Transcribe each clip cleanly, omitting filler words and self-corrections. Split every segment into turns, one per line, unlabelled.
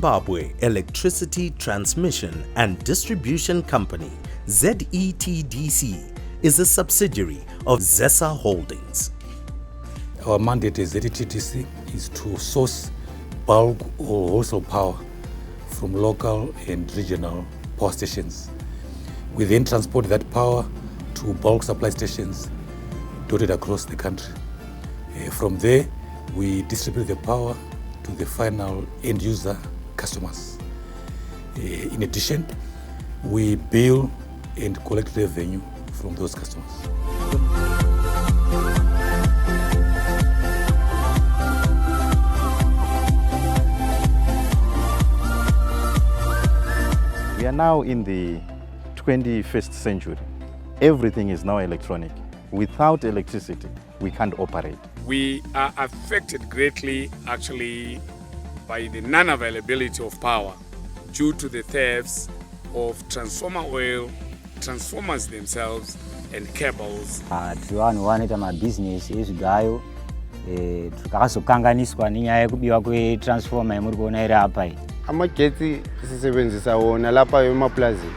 Zimbabwe Electricity Transmission and Distribution Company, Zetdc, is a subsidiary of Zetdc Holdings.
Our mandate as Zetdc is to source bulk or wholesale power from local and regional power stations. We then transport that power to bulk supply stations dotted across the country. From there, we distribute the power to the final end user customers. In addition, we bill and collect revenue from those customers.
We are now in the 21st century. Everything is now electronic. Without electricity, we can't operate.
We are affected greatly actually by the non-availability of power due to the thefts of transformer oil, transformers themselves and cables.
Vanoita mabhizinesi ezvigayo takazokanganiswa nenyaya yekubiwa kwetransformer yamuri kuona iri apa iyi.
Amagetsi sisebenzisa wona lapha emapulazini.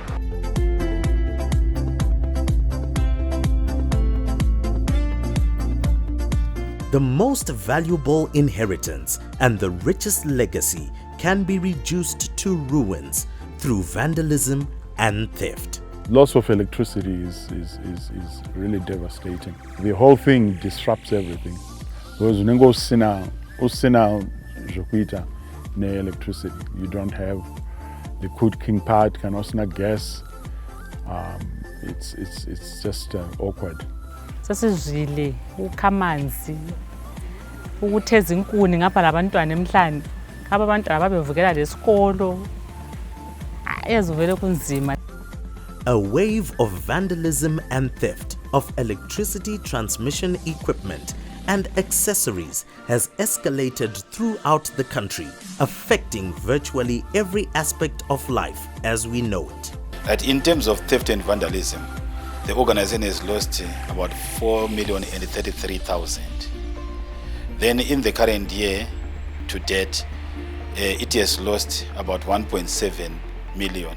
The most valuable inheritance and the richest legacy can be reduced to ruins through vandalism and theft.
Loss of electricity is really devastating. The whole thing disrupts everything. Because unengo usina jokuita ne electricity. You don't have the cooking part, kanosina gas. It's just awkward.
Sasizile ukhamanzi ukutheza inkuni ngapha labantwana emhlanje ngapha abantwana babevukela lesikolo ezivele kunzima.
A wave of vandalism and theft of electricity transmission equipment and accessories has escalated throughout the country, affecting virtually every aspect of life as we know it.
That in terms of theft and vandalism, the organization has lost about 4,033,000. Then in the current year to date, it has lost about 1.7 million.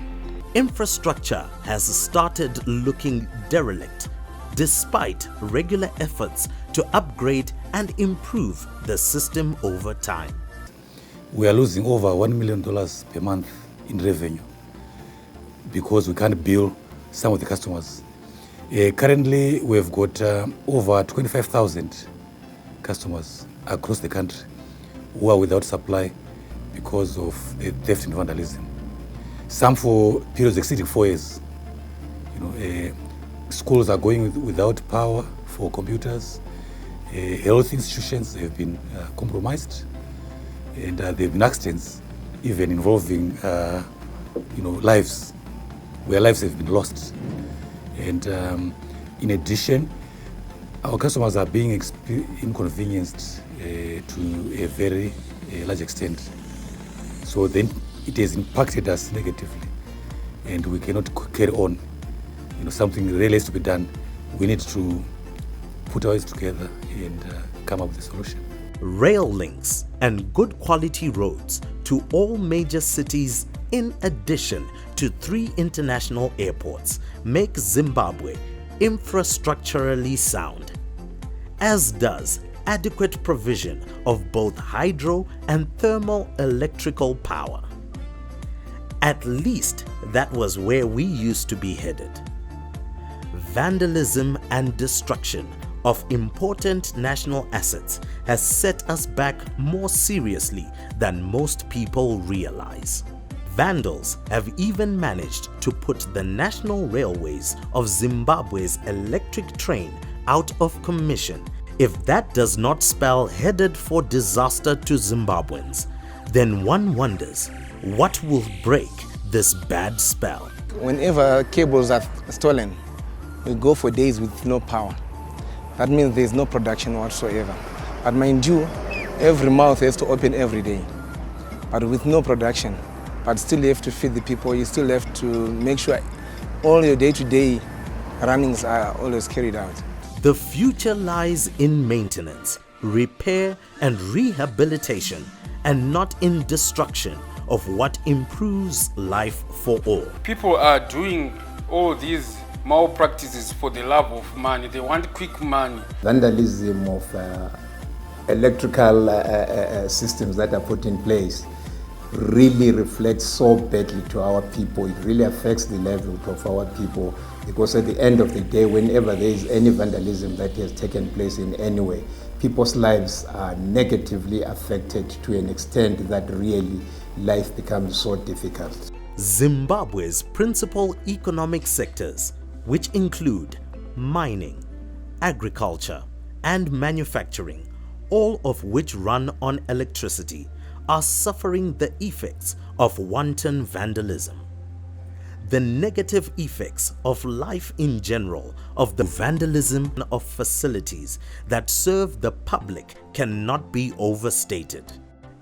Infrastructure has started looking derelict despite regular efforts to upgrade and improve the system over time.
We are losing over $1 million per month in revenue because we can't bill some of the customers. Currently, we've got over 25,000 customers across the country who are without supply because of the theft and vandalism. Some for periods exceeding 4 years. Schools are going without power for computers. Health institutions have been compromised, and there have been accidents, even involving lives, where lives have been lost. And in addition, our customers are being inconvenienced to a very large extent. So then it has impacted us negatively, and we cannot carry on. Something really has to be done. We need to put our heads together and come up with a solution.
Rail links and good quality roads to all major cities, in addition to 3 international airports, make Zimbabwe infrastructurally sound, as does adequate provision of both hydro and thermal electrical power. At least that was where we used to be headed. Vandalism and destruction of important national assets has set us back more seriously than most people realize. Vandals have even managed to put the national railways of Zimbabwe's electric train out of commission. If that does not spell headed for disaster to Zimbabweans, then one wonders what will break this bad spell.
Whenever cables are stolen, we go for days with no power. That means there's no production whatsoever. But mind you, every mouth has to open every day. But with no production, but still you have to feed the people, you still have to make sure all your day-to-day runnings are always carried out.
The future lies in maintenance, repair and rehabilitation, and not in destruction of what improves life for all.
People are doing all these malpractices for the love of money. They want quick money.
Vandalism of electrical systems that are put in place really reflects so badly to our people. It really affects the livelihood of our people, because at the end of the day, whenever there is any vandalism that has taken place in any way, people's lives are negatively affected to an extent that really life becomes so difficult.
Zimbabwe's principal economic sectors, which include mining, agriculture, and manufacturing, all of which run on electricity, are suffering the effects of wanton vandalism. The negative effects of life in general of the vandalism of facilities that serve the public cannot be overstated.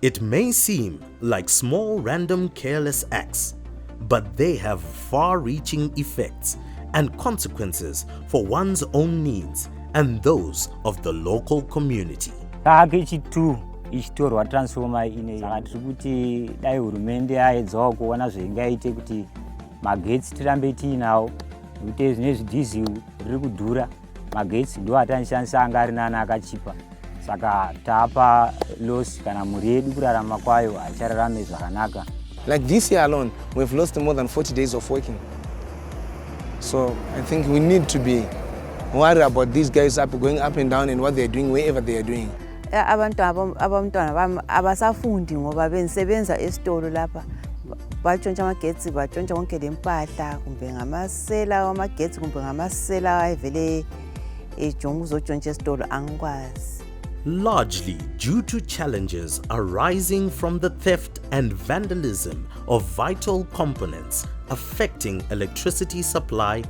It may seem like small random careless acts, but they have far-reaching effects and consequences for one's own needs and those of the local community.
ichitorwa transformer ine tiri kuti dai hurumende aedzawo kuona zvingaite kuti magetsi tirambe tiinawo, nekuti zvine zvidhizil riri kudhura, magetsi ndo atanishandisa anga ari nani akachipa, saka tapa loss kana mhuri yedu kurarama kwayo hachararame zvakanaka.
Like this year alone, we've lost more than 40 days of working. So I think we need to be worried about these guys going up and down and what they're doing wherever they are doing.
Abantwana abasafundi ngoba bengisebenza esitolo lapha batshontsha amagetsi, batshontsha konke lempahla, kumbe ngamasela wamagetsi kumbe ngamasela ayevele ejonga uzotshontsha esitolo, angikwazi.
Largely due to challenges arising from the theft and vandalism of vital components affecting electricity supply,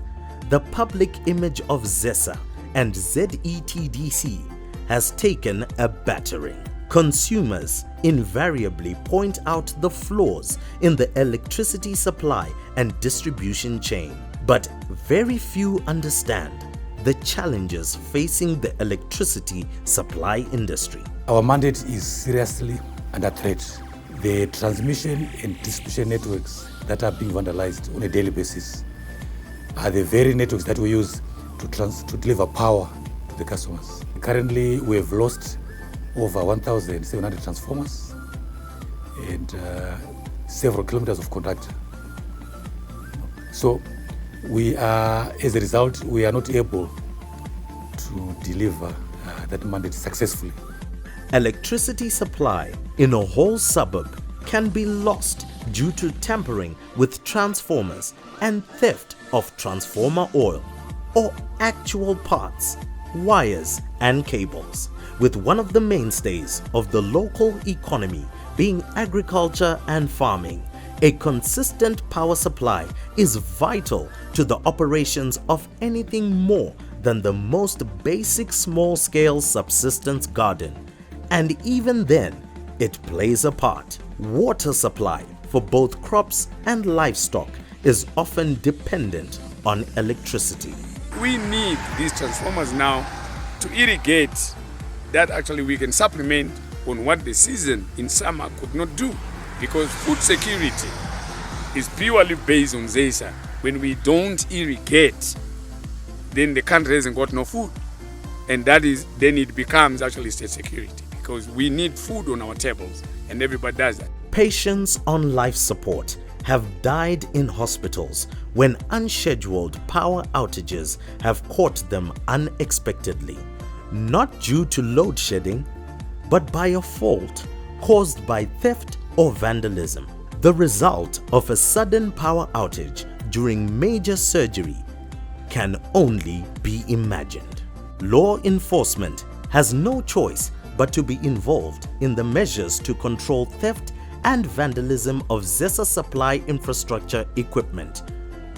the public image of ZESA and Zetdc has taken a battering. Consumers invariably point out the flaws in the electricity supply and distribution chain, but very few understand the challenges facing the electricity supply industry.
Our mandate is seriously under threat. The transmission and distribution networks that are being vandalized on a daily basis are the very networks that we use to deliver power to the customers. Currently, we have lost over 1,700 transformers and several kilometers of conductor. So we are, as a result, we are not able to deliver that mandate successfully.
Electricity supply in a whole suburb can be lost due to tampering with transformers and theft of transformer oil or actual parts, wires and cables, with one of the mainstays of the local economy being agriculture and farming. A consistent power supply is vital to the operations of anything more than the most basic small-scale subsistence garden, and even then it plays a part. Water supply for both crops and livestock is often dependent on electricity.
We need these transformers now to irrigate, that actually we can supplement on what the season in summer could not do, because food security is purely based on ZESA. When we don't irrigate, then the country hasn't got no food, and that is, then it becomes actually state security, because we need food on our tables and everybody does that.
Patients on life support have died in hospitals when unscheduled power outages have caught them unexpectedly, not due to load shedding, but by a fault caused by theft or vandalism. The result of a sudden power outage during major surgery can only be imagined. Law enforcement has no choice but to be involved in the measures to control theft and vandalism of ZESA supply infrastructure equipment,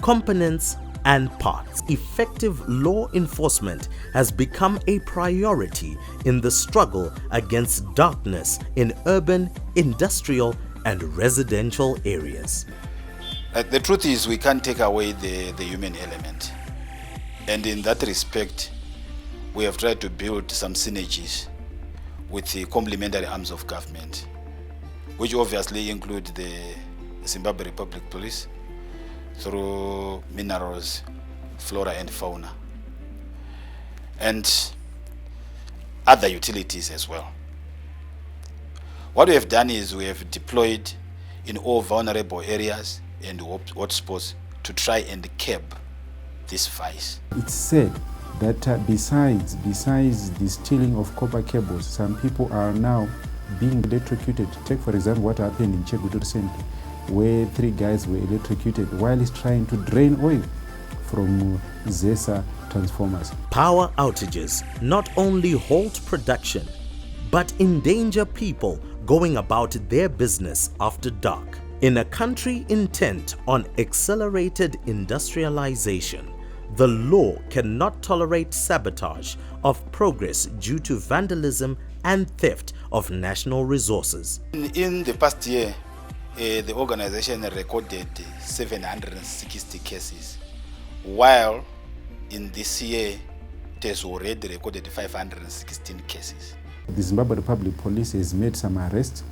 components and parts. Effective law enforcement has become a priority in the struggle against darkness in urban, industrial and residential areas.
The truth is, we can't take away the human element. And in that respect, we have tried to build some synergies with the complementary arms of government. which obviously include the Zimbabwe Republic Police through minerals, flora and fauna, and other utilities as well. What we have done is we have deployed in all vulnerable areas and hotspots to try and curb this vice.
It's said that besides the stealing of copper cables, some people are now being electrocuted. Take for example what happened in Chegud recently, where 3 guys were electrocuted while he's trying to drain oil from Zetdc transformers.
Power outages not only halt production, but endanger people going about their business after dark. In a country intent on accelerated industrialization, the law cannot tolerate sabotage of progress due to vandalism and theft of national resources.
In the past year, the organization recorded 760 cases, while in this year it has already recorded 516 cases.
The Zimbabwe Republic Police has made some arrests,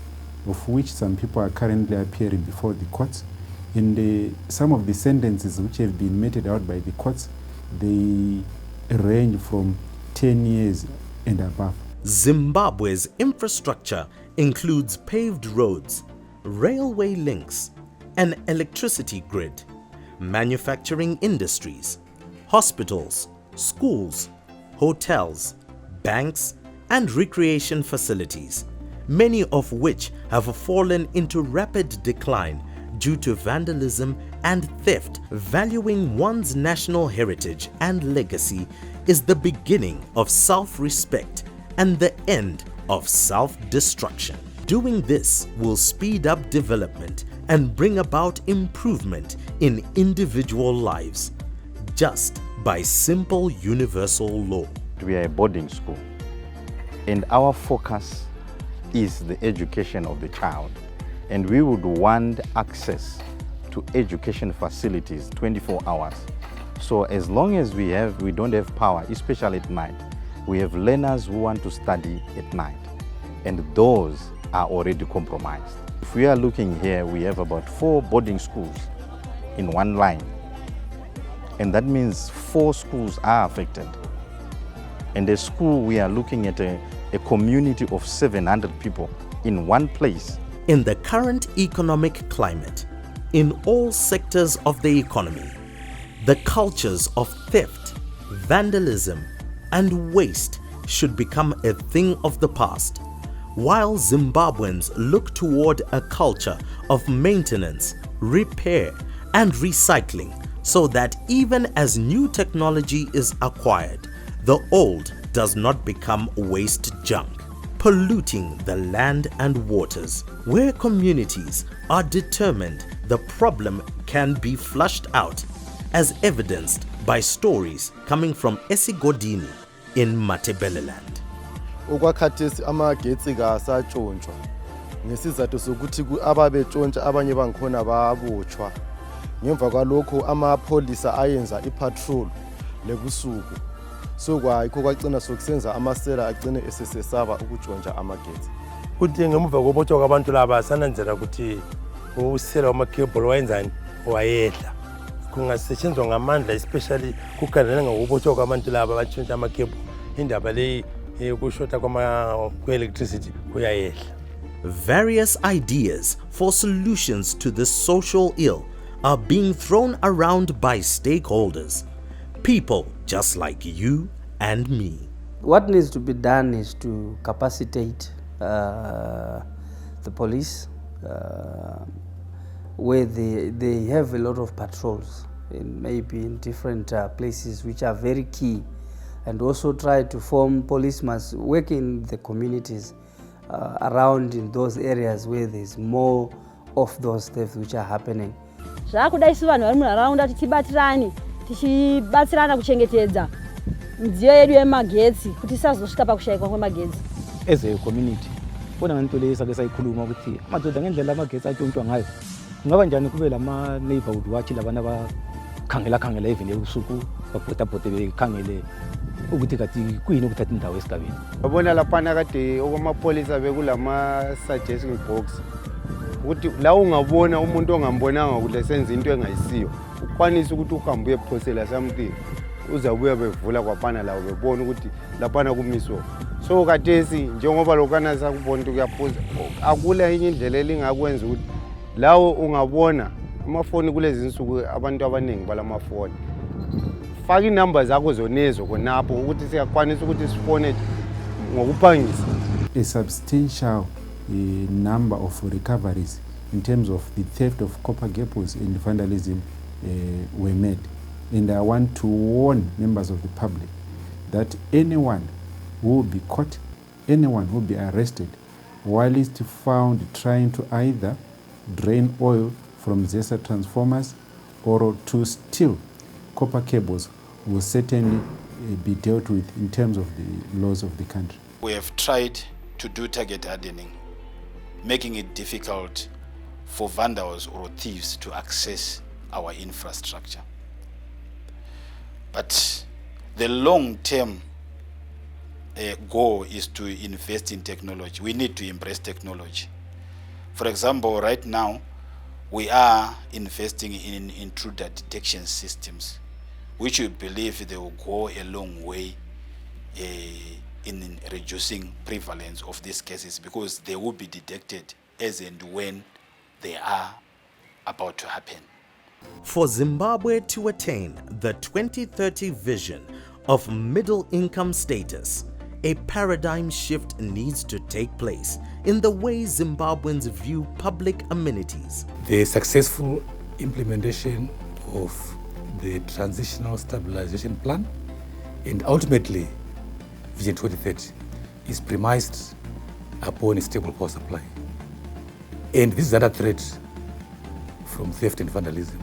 of which some people are currently appearing before the courts. In some of the sentences which have been meted out by the courts, they range from 10 years and above.
Zimbabwe's infrastructure includes paved roads, railway links, an electricity grid, manufacturing industries, hospitals, schools, hotels, banks, and recreation facilities, many of which have fallen into rapid decline due to vandalism and theft. Valuing one's national heritage and legacy is the beginning of self-respect and the end of self-destruction. Doing this will speed up development and bring about improvement in individual lives, just by simple universal law.
We are a boarding school, and our focus is the education of the child, and we would want access to education facilities 24 hours. So as long as we don't have power, especially at night, we have learners who want to study at night, and those are already compromised. If we are looking here, we have about 4 boarding schools in one line, and that means 4 schools are affected. And the school, we are looking at a community of 700 people in one place.
In the current economic climate, in all sectors of the economy, the cultures of theft, vandalism, and waste should become a thing of the past, while Zimbabweans look toward a culture of maintenance, repair, and recycling, so that even as new technology is acquired, the old does not become waste junk, polluting the land and waters. Where communities are determined, the problem can be flushed out, as evidenced by stories coming from Esigodini in Matebeleland.
Okwakhathesi amagetsi kasatshontshwa ngesizathu sokuthi ababetshontsha abanye bangikhona babotshwa. Ngemva kwalokho amapholisa ayenza ipatrol lebusuku. So kwayikho kwagcina sokusenza amasela agcine esesesaba ukutshontsha amagetsi.
Kuthi ngemuva kobotshwa kwabantu laba sananzela ukuthi usela wamakebholo wayenzani wayehla. Kungasetshenzwa ngamandla especially kukanela ngokubotshwa kwabantu laba batshontsha amakebholo. Indaba leyi yokushota kwe-electricity kuyayehla.
Various ideas for solutions to this social ill are being thrown around by stakeholders, people just like you and me.
What needs to be done is to capacitate the police, where they have a lot of patrols, maybe in different places which are very key, and also try to form policemen work in the communities around in those areas where there's more of those thefts which are happening.
Zvakudaisi vanhu vari munharaunda tichibatirane tichibatsirana kuchengetedza midziyo yedu yemagetsi kuti isazosvika pakushayikwa kwemagetsi.
As a community bona ngento leyo sake sayikhuluma ukuthi amadoda ngendlela amagetsi atshontshwa ngayo kungaba njani kube lama neighborhood watch labana bakhangela even ebusuku babhotabhote bekhangele ukuthi kathi kuyini ukuthatha indawo esigabeni.
Babona lapha kade okwamapholisa bekulama suggesting box ukuthi la ungabona umuntu ongambonanga kuhle senza into engayisiyo ukwanisa ukuthi uhambe uyephosela something uzabuya bevula kwaphana lawo bebona ukuthi laphana kumiswa so kathesi njengoba lokana sakubona ukuthi kuyaphuza akula enye indlela elingakwenza ukuthi lawo ungabona amafoni kulezi insuku abantu abaningi balamafoni faka inamba zakho zonezo khonapho ukuthi siyakwanisa ukuthi sifone ngokuphangisa.
A substantial number of recoveries in terms of the theft of copper cables and vandalism were made. And I want to warn members of the public that anyone who will be caught, anyone who will be arrested, while is found trying to either drain oil from Zetdc transformers or to steal copper cables will certainly be dealt with in terms of the laws of the country.
We have tried to do target hardening, making it difficult for vandals or thieves to access our infrastructure. But the long-term goal is to invest in technology. We need to embrace technology. For example, right now, we are investing in intruder detection systems, which we believe they will go a long way in reducing prevalence of these cases because they will be detected as and when they are about to happen.
For Zimbabwe to attain the 2030 vision of middle income status, a paradigm shift needs to take place in the way Zimbabweans view public amenities.
The successful implementation of the Transitional Stabilization Plan and ultimately Vision 2030 is premised upon a stable power supply. And this is under threat from theft and vandalism.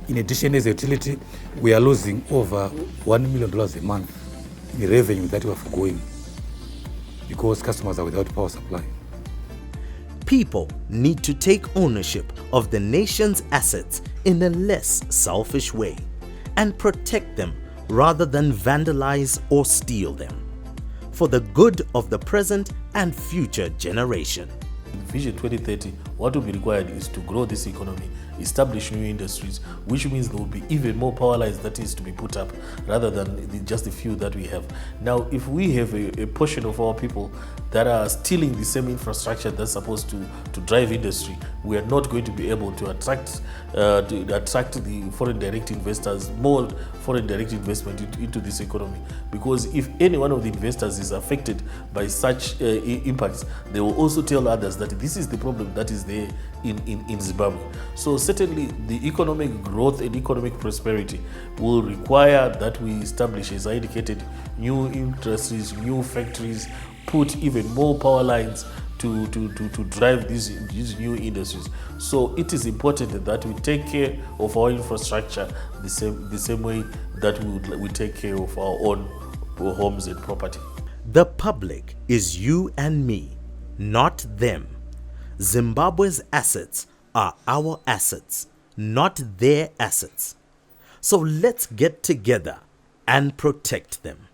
In addition, as a utility, we are losing over $1 million a month in revenue that we are foregoing because customers are without power supply.
People need to take ownership of the nation's assets in a less selfish way and protect them rather than vandalize or steal them, for the good of the present and future generation.
Vision 2030, what will be required is to grow this economy, establish new industries, which means there will be even more power lines that is to be put up rather than just the few that we have. Now, if we have a portion of our people that are stealing the same infrastructure that's supposed to drive industry, we are not going to be able to attract the foreign direct investors, more foreign direct investment into this economy. Because if any one of the investors is affected by such impacts, they will also tell others that this is the problem that is there in Zimbabwe. So certainly the economic growth and economic prosperity will require that we establish, as I indicated, new industries, new factories, put even more power lines to drive these new industries. So it is important that we take care of our infrastructure the same way that we take care of our own homes and property.
The public is you and me, not them. Zimbabwe's assets are our assets, not their assets. So let's get together and protect them.